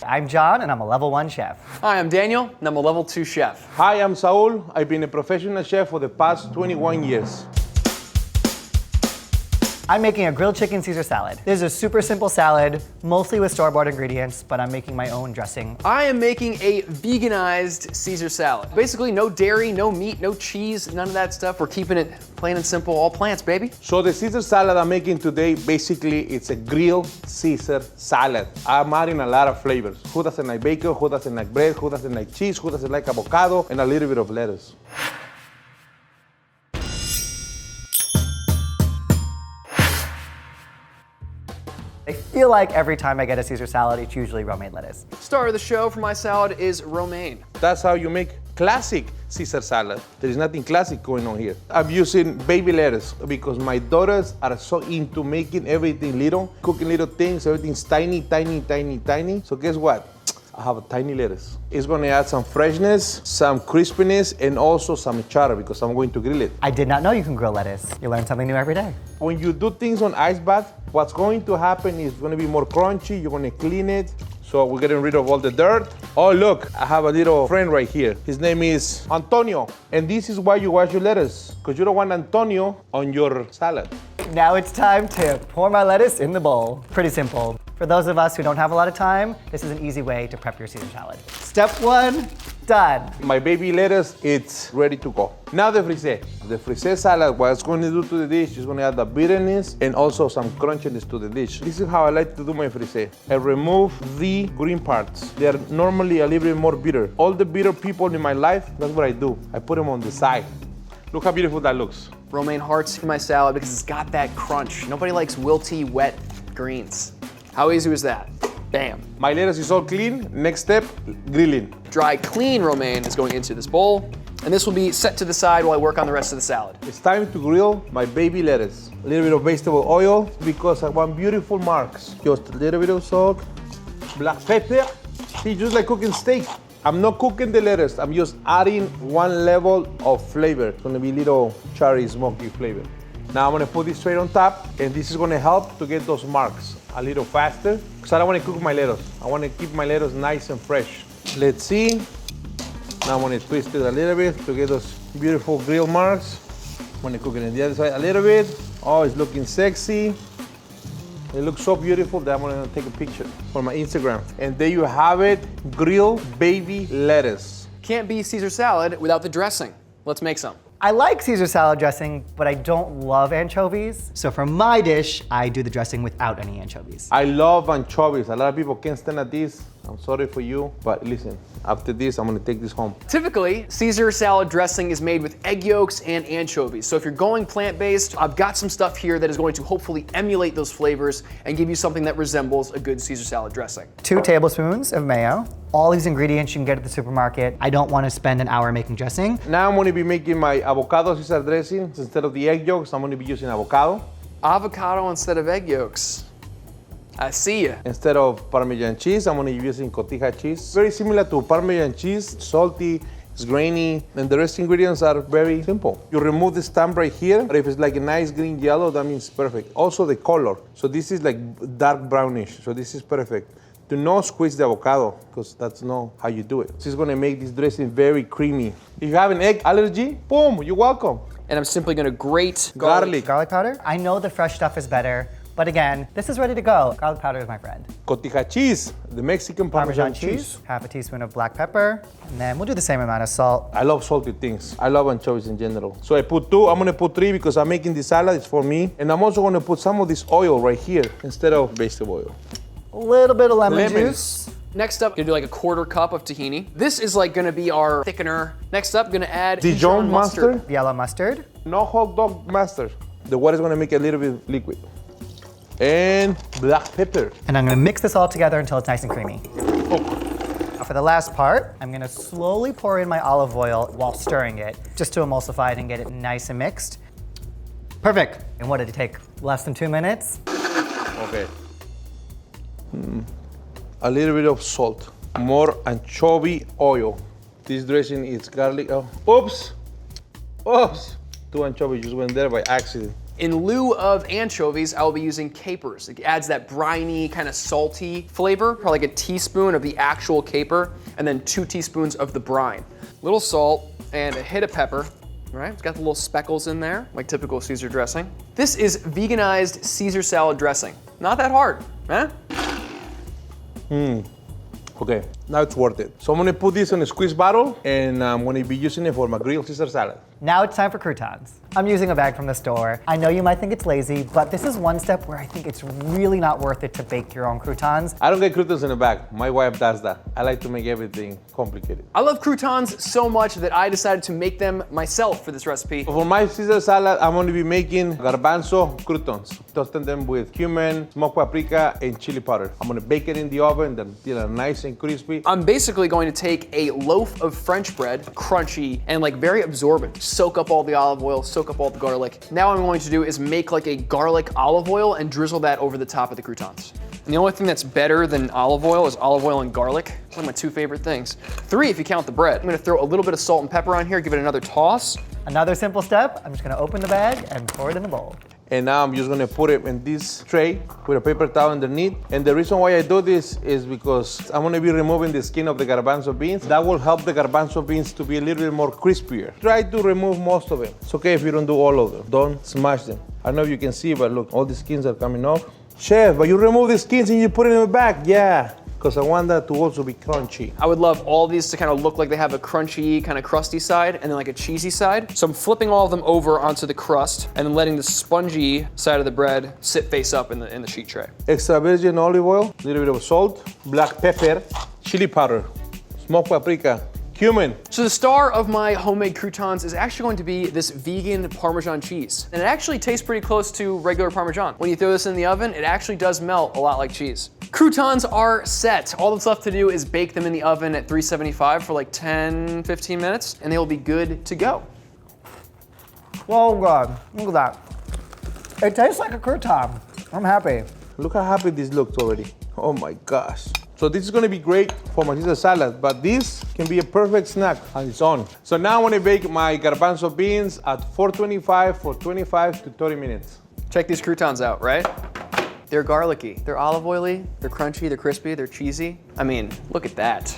I'm John, and I'm a level 1 chef. Hi, I'm Daniel, and I'm a level 2 chef. Hi, I'm Saul. I've been a professional chef for the past 21 years. I'm making a grilled chicken Caesar salad. This is a super simple salad, mostly with store-bought ingredients, but I'm making my own dressing. I am making a veganized Caesar salad. Basically, no dairy, no meat, no cheese, none of that stuff. We're keeping it plain and simple, all plants, baby. So the Caesar salad I'm making today, basically it's a grilled Caesar salad. I'm adding a lot of flavors. Who doesn't like bacon? Who doesn't like bread? Who doesn't like cheese? Who doesn't like avocado? And a little bit of lettuce. I feel like every time I get a Caesar salad, it's usually romaine lettuce. Star of the show for my salad is romaine. That's how you make classic Caesar salad. There is nothing classic going on here. I'm using baby lettuce because my daughters are so into making everything little, cooking little things, everything's tiny, tiny, tiny, tiny. So guess what? I have a tiny lettuce. It's gonna add some freshness, some crispiness, and also some cheddar because I'm going to grill it. I did not know you can grill lettuce. You learn something new every day. When you do things on ice bath, what's going to happen is it's gonna be more crunchy, you're gonna clean it. So we're getting rid of all the dirt. Oh look, I have a little friend right here. His name is Antonio. And this is why you wash your lettuce, because you don't want Antonio on your salad. Now it's time to pour my lettuce in the bowl. Pretty simple. For those of us who don't have a lot of time, this is an easy way to prep your Caesar salad. Step 1, done. My baby lettuce, it's ready to go. Now the frisee. The frisee salad, what it's going to do to the dish is going to add the bitterness and also some crunchiness to the dish. This is how I like to do my frisee. I remove the green parts. They are normally a little bit more bitter. All the bitter people in my life, that's what I do. I put them on the side. Look how beautiful that looks. Romaine hearts for my salad because it's got that crunch. Nobody likes wilty, wet greens. How easy was that? Bam. My lettuce is all clean. Next step, grilling. Dry, clean romaine is going into this bowl, and this will be set to the side while I work on the rest of the salad. It's time to grill my baby lettuce. A little bit of vegetable oil because I want beautiful marks. Just a little bit of salt, black pepper. See, just like cooking steak. I'm not cooking the lettuce. I'm just adding one level of flavor. It's gonna be little cherry smoky flavor. Now I'm gonna put this straight on top, and this is gonna help to get those marks a little faster, because I don't wanna cook my lettuce. I wanna keep my lettuce nice and fresh. Let's see. Now I'm gonna twist it a little bit to get those beautiful grill marks. I'm gonna cook it on the other side a little bit. Oh, it's looking sexy. It looks so beautiful that I'm gonna take a picture for my Instagram. And there you have it, grilled baby lettuce. Can't be Caesar salad without the dressing. Let's make some. I like Caesar salad dressing, but I don't love anchovies. So for my dish, I do the dressing without any anchovies. I love anchovies. A lot of people can't stand at this. I'm sorry for you, but listen, after this, I'm gonna take this home. Typically, Caesar salad dressing is made with egg yolks and anchovies. So if you're going plant-based, I've got some stuff here that is going to hopefully emulate those flavors and give you something that resembles a good Caesar salad dressing. 2 tablespoons of mayo. All these ingredients you can get at the supermarket. I don't want to spend an hour making dressing. Now I'm gonna be making my avocado Caesar dressing. Instead of the egg yolks, I'm gonna be using avocado. Avocado instead of egg yolks. I see ya. Instead of Parmesan cheese, I'm gonna be using cotija cheese. Very similar to Parmesan cheese, salty, it's grainy, and the rest ingredients are very simple. You remove the stamp right here, but if it's like a nice green yellow, that means perfect. Also the color. So this is like dark brownish, so this is perfect. Do not squeeze the avocado, because that's not how you do it. This is gonna make this dressing very creamy. If you have an egg allergy, boom, you're welcome. And I'm simply gonna grate Garlic. Garlic powder? I know the fresh stuff is better, but again, this is ready to go. Garlic powder is my friend. Cotija cheese, the Mexican Parmesan cheese. Half a teaspoon of black pepper, and then we'll do the same amount of salt. I love salty things. I love anchovies in general. So I put 2, I'm gonna put 3 because I'm making this salad, it's for me. And I'm also gonna put some of this oil right here instead of vegetable oil. A little bit of lemon Lemon. juice. Next up, gonna do like a 1/4 cup of tahini. This is like gonna be our thickener. Next up, gonna add Dijon mustard. Yellow mustard. No hot dog mustard. The water is gonna make it a little bit liquid. And black pepper. And I'm gonna mix this all together until it's nice and creamy. Oh. Now for the last part, I'm gonna slowly pour in my olive oil while stirring it, just to emulsify it and get it nice and mixed. Perfect. And what did it take? Less than 2 minutes? Okay. A little bit of salt. More anchovy oil. This dressing is garlic. Oh. Oops! Oops! 2 anchovies just went there by accident. In lieu of anchovies, I will be using capers. It adds that briny, kind of salty flavor, probably like a teaspoon of the actual caper, and then 2 teaspoons of the brine. Little salt and a hit of pepper. All right, it's got the little speckles in there, like typical Caesar dressing. This is veganized Caesar salad dressing. Not that hard, huh? Okay, now it's worth it. So I'm gonna put this in a squeeze bottle, and I'm gonna be using it for my grilled Caesar salad. Now it's time for croutons. I'm using a bag from the store. I know you might think it's lazy, but this is one step where I think it's really not worth it to bake your own croutons. I don't get croutons in a bag. My wife does that. I like to make everything complicated. I love croutons so much that I decided to make them myself for this recipe. For my Caesar salad, I'm going to be making garbanzo croutons, toasting them with cumin, smoked paprika, and chili powder. I'm going to bake it in the oven, then nice and crispy. I'm basically going to take a loaf of French bread, crunchy and like very absorbent. Soak up all the olive oil, soak up all the garlic. Now what I'm going to do is make like a garlic olive oil and drizzle that over the top of the croutons. And the only thing that's better than olive oil is olive oil and garlic. One of my 2 favorite things. 3 if you count the bread. I'm gonna throw a little bit of salt and pepper on here, give it another toss. Another simple step, I'm just gonna open the bag and pour it in the bowl. And now I'm just gonna put it in this tray with a paper towel underneath. And the reason why I do this is because I'm gonna be removing the skin of the garbanzo beans. That will help the garbanzo beans to be a little bit more crispier. Try to remove most of it. It's okay if you don't do all of them. Don't smash them. I don't know if you can see, but look, all the skins are coming off. Chef, but you remove the skins and you put it in the back. Yeah, because I want that to also be crunchy. I would love all these to kind of look like they have a crunchy, kind of crusty side and then like a cheesy side. So I'm flipping all of them over onto the crust and then letting the spongy side of the bread sit face up in the sheet tray. Extra virgin olive oil, a little bit of salt, black pepper, chili powder, smoked paprika, cumin. So the star of my homemade croutons is actually going to be this vegan Parmesan cheese. And it actually tastes pretty close to regular Parmesan. When you throw this in the oven, it actually does melt a lot like cheese. Croutons are set. All that's left to do is bake them in the oven at 375 for like 10, 15 minutes, and they will be good to go. Oh God, look at that. It tastes like a crouton. I'm happy. Look how happy this looks already. Oh my gosh. So this is gonna be great for my Caesar salad, but this can be a perfect snack on its own. So now I wanna bake my garbanzo beans at 425 for 25 to 30 minutes. Check these croutons out, right? They're garlicky, they're olive oily, they're crunchy, they're crispy, they're cheesy. I mean, look at that.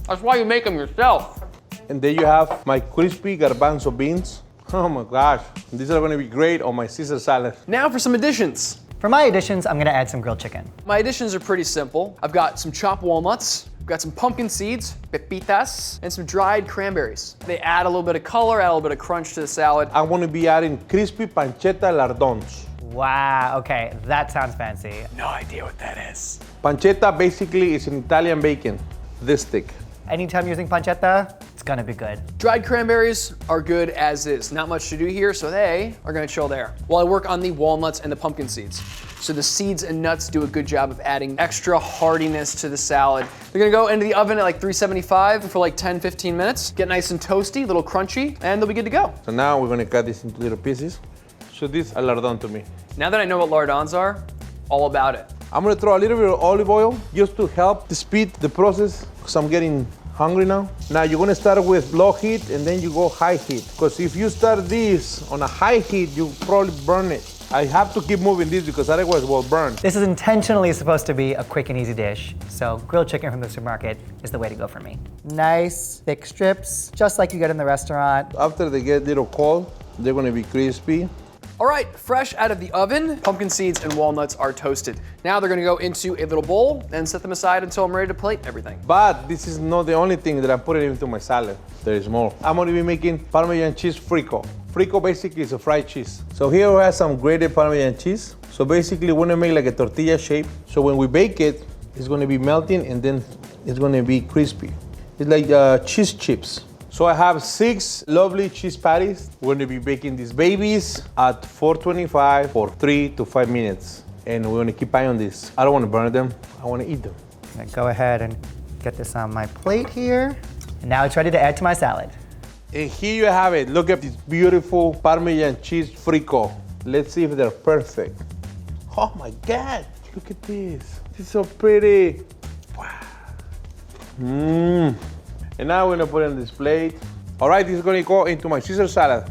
That's why you make them yourself. And there you have my crispy garbanzo beans. Oh my gosh, these are gonna be great on my Caesar salad. Now for some additions. For my additions, I'm gonna add some grilled chicken. My additions are pretty simple. I've got some chopped walnuts, I've got some pumpkin seeds, pepitas, and some dried cranberries. They add a little bit of color, add a little bit of crunch to the salad. I'm gonna be adding crispy pancetta lardons. Wow, okay, that sounds fancy. No idea what that is. Pancetta basically is an Italian bacon, this thick. Anytime using pancetta, it's gonna be good. Dried cranberries are good as is. Not much to do here, so they are gonna chill there. While I work on the walnuts and the pumpkin seeds. So the seeds and nuts do a good job of adding extra hardiness to the salad. They're gonna go into the oven at like 375 for like 10, 15 minutes. Get nice and toasty, a little crunchy, and they'll be good to go. So now we're gonna cut this into little pieces. Show this a lardon to me. Now that I know what lardons are, all about it. I'm gonna throw a little bit of olive oil just to help to speed the process because I'm getting hungry now. Now you're gonna start with low heat and then you go high heat. Because if you start this on a high heat, you probably burn it. I have to keep moving this because otherwise it will burn. This is intentionally supposed to be a quick and easy dish, so grilled chicken from the supermarket is the way to go for me. Nice, thick strips, just like you get in the restaurant. After they get a little cold, they're gonna be crispy. All right, fresh out of the oven, pumpkin seeds and walnuts are toasted. Now they're gonna go into a little bowl and set them aside until I'm ready to plate everything. But this is not the only thing that I'm putting into my salad. There is more. I'm gonna be making Parmesan cheese frico. Frico basically is a fried cheese. So here we have some grated Parmesan cheese. So basically we're gonna make like a tortilla shape. So when we bake it, it's gonna be melting and then it's gonna be crispy. It's like cheese chips. So I have 6 lovely cheese patties. We're gonna be baking these babies at 425 for 3 to 5 minutes. And we're gonna keep eye on this. I don't wanna burn them, I wanna eat them. I'm gonna go ahead and get this on my plate here. And now it's ready to add to my salad. And here you have it. Look at this beautiful Parmesan cheese frico. Let's see if they're perfect. Oh my God, look at this. This is so pretty. Wow. And now we're gonna put it on this plate. All right, this is gonna go into my Caesar salad.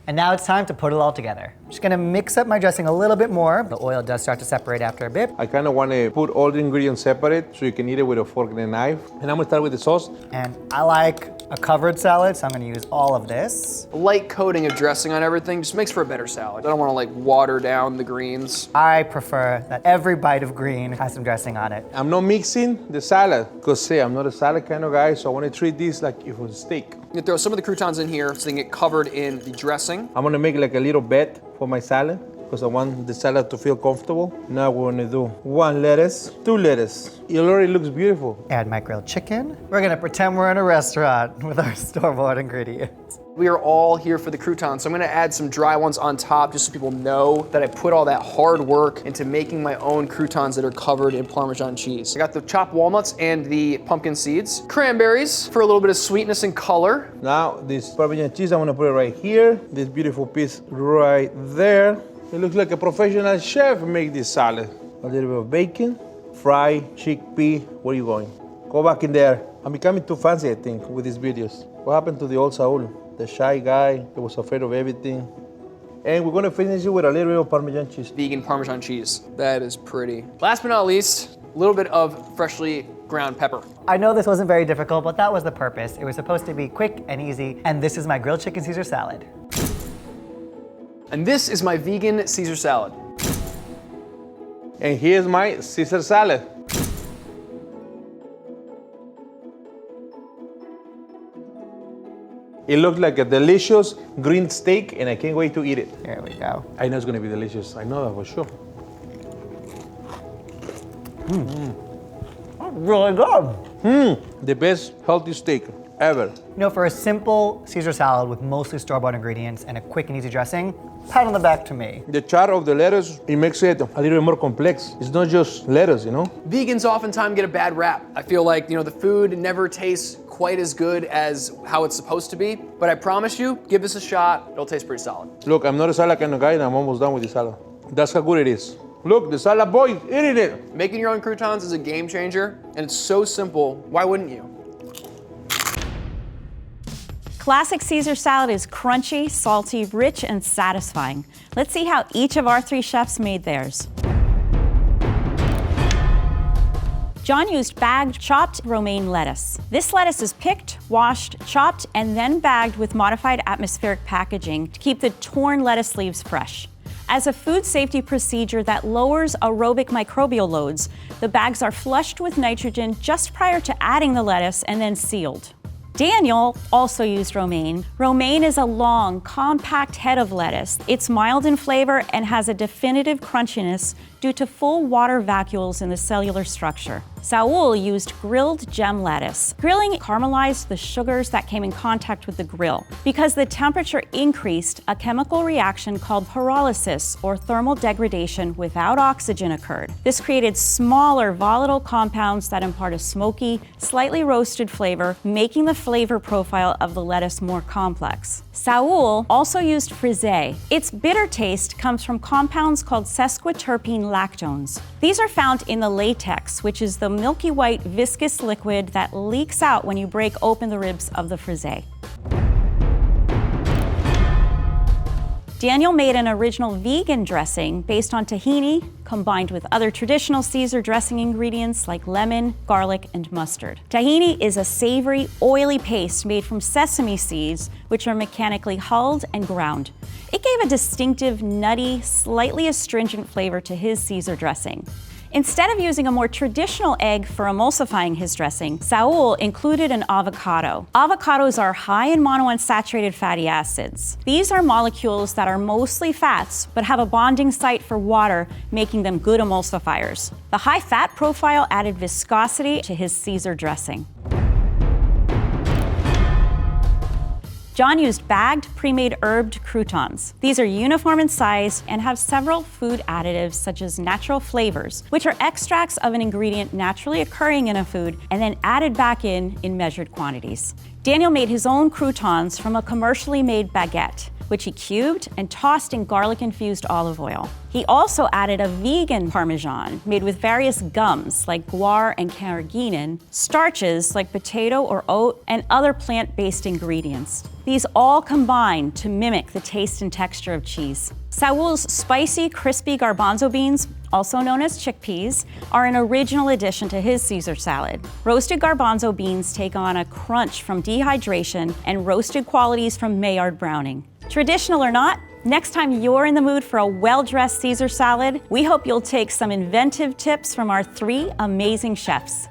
And now it's time to put it all together. I'm just gonna mix up my dressing a little bit more. The oil does start to separate after a bit. I kind of want to put all the ingredients separate so you can eat it with a fork and a knife. And I'm gonna start with the sauce. And I like a covered salad, so I'm gonna use all of this. A light coating of dressing on everything just makes for a better salad. I don't want to like water down the greens. I prefer that every bite of green has some dressing on it. I'm not mixing the salad because I'm not a salad kind of guy, so I want to treat this like if it was a steak. You throw some of the croutons in here so they can get covered in the dressing. I'm gonna make like a little bed for my salad because I want the salad to feel comfortable. Now we're gonna do 1 lettuce, 2 lettuce. It already looks beautiful. Add my grilled chicken. We're gonna pretend we're in a restaurant with our store-bought ingredients. We are all here for the croutons, so I'm gonna add some dry ones on top just so people know that I put all that hard work into making my own croutons that are covered in Parmesan cheese. I got the chopped walnuts and the pumpkin seeds. Cranberries for a little bit of sweetness and color. Now this Parmesan cheese, I'm gonna put it right here. This beautiful piece right there. It looks like a professional chef make this salad. A little bit of bacon, fried chickpea. Where are you going? Go back in there. I'm becoming too fancy, I think, with these videos. What happened to the old Saul? The shy guy that was afraid of everything. And we're gonna finish it with a little bit of Parmesan cheese. Vegan Parmesan cheese. That is pretty. Last but not least, a little bit of freshly ground pepper. I know this wasn't very difficult, but that was the purpose. It was supposed to be quick and easy, and this is my grilled chicken Caesar salad. And this is my vegan Caesar salad. And here's my Caesar salad. It looks like a delicious green steak, and I can't wait to eat it. Here we go. I know it's gonna be delicious. I know that for sure. Really good. The best healthy steak ever. You know, for a simple Caesar salad with mostly store-bought ingredients and a quick and easy dressing, pat on the back to me. The char of the lettuce, it makes it a little bit more complex. It's not just lettuce, you know? Vegans oftentimes get a bad rap. I feel like, the food never tastes quite as good as how it's supposed to be, but I promise you, give this a shot, it'll taste pretty solid. Look, I'm not a salad kind of guy, and I'm almost done with the salad. That's how good it is. Look, the salad boy is eating it. Making your own croutons is a game changer, and it's so simple, why wouldn't you? Classic Caesar salad is crunchy, salty, rich, and satisfying. Let's see how each of our 3 chefs made theirs. John used bagged, chopped romaine lettuce. This lettuce is picked, washed, chopped, and then bagged with modified atmospheric packaging to keep the torn lettuce leaves fresh. As a food safety procedure that lowers aerobic microbial loads, the bags are flushed with nitrogen just prior to adding the lettuce and then sealed. Daniel also used romaine. Romaine is a long, compact head of lettuce. It's mild in flavor and has a definitive crunchiness due to full water vacuoles in the cellular structure. Saul used grilled gem lettuce. Grilling caramelized the sugars that came in contact with the grill. Because the temperature increased, a chemical reaction called pyrolysis, or thermal degradation without oxygen, occurred. This created smaller volatile compounds that impart a smoky, slightly roasted flavor, making the flavor profile of the lettuce more complex. Saul also used frisée. Its bitter taste comes from compounds called sesquiterpene lactones. These are found in the latex, which is the milky white viscous liquid that leaks out when you break open the ribs of the frisée. Daniel made an original vegan dressing based on tahini, combined with other traditional Caesar dressing ingredients like lemon, garlic, and mustard. Tahini is a savory, oily paste made from sesame seeds, which are mechanically hulled and ground. It gave a distinctive, nutty, slightly astringent flavor to his Caesar dressing. Instead of using a more traditional egg for emulsifying his dressing, Saul included an avocado. Avocados are high in monounsaturated fatty acids. These are molecules that are mostly fats, but have a bonding site for water, making them good emulsifiers. The high fat profile added viscosity to his Caesar dressing. John used bagged, pre-made herbed croutons. These are uniform in size and have several food additives such as natural flavors, which are extracts of an ingredient naturally occurring in a food and then added back in measured quantities. Daniel made his own croutons from a commercially made baguette, which he cubed and tossed in garlic-infused olive oil. He also added a vegan Parmesan made with various gums like guar and carrageenan, starches like potato or oat, and other plant-based ingredients. These all combine to mimic the taste and texture of cheese. Saúl's spicy, crispy garbanzo beans, also known as chickpeas, are an original addition to his Caesar salad. Roasted garbanzo beans take on a crunch from dehydration and roasted qualities from Maillard browning. Traditional or not, next time you're in the mood for a well-dressed Caesar salad, we hope you'll take some inventive tips from our 3 amazing chefs.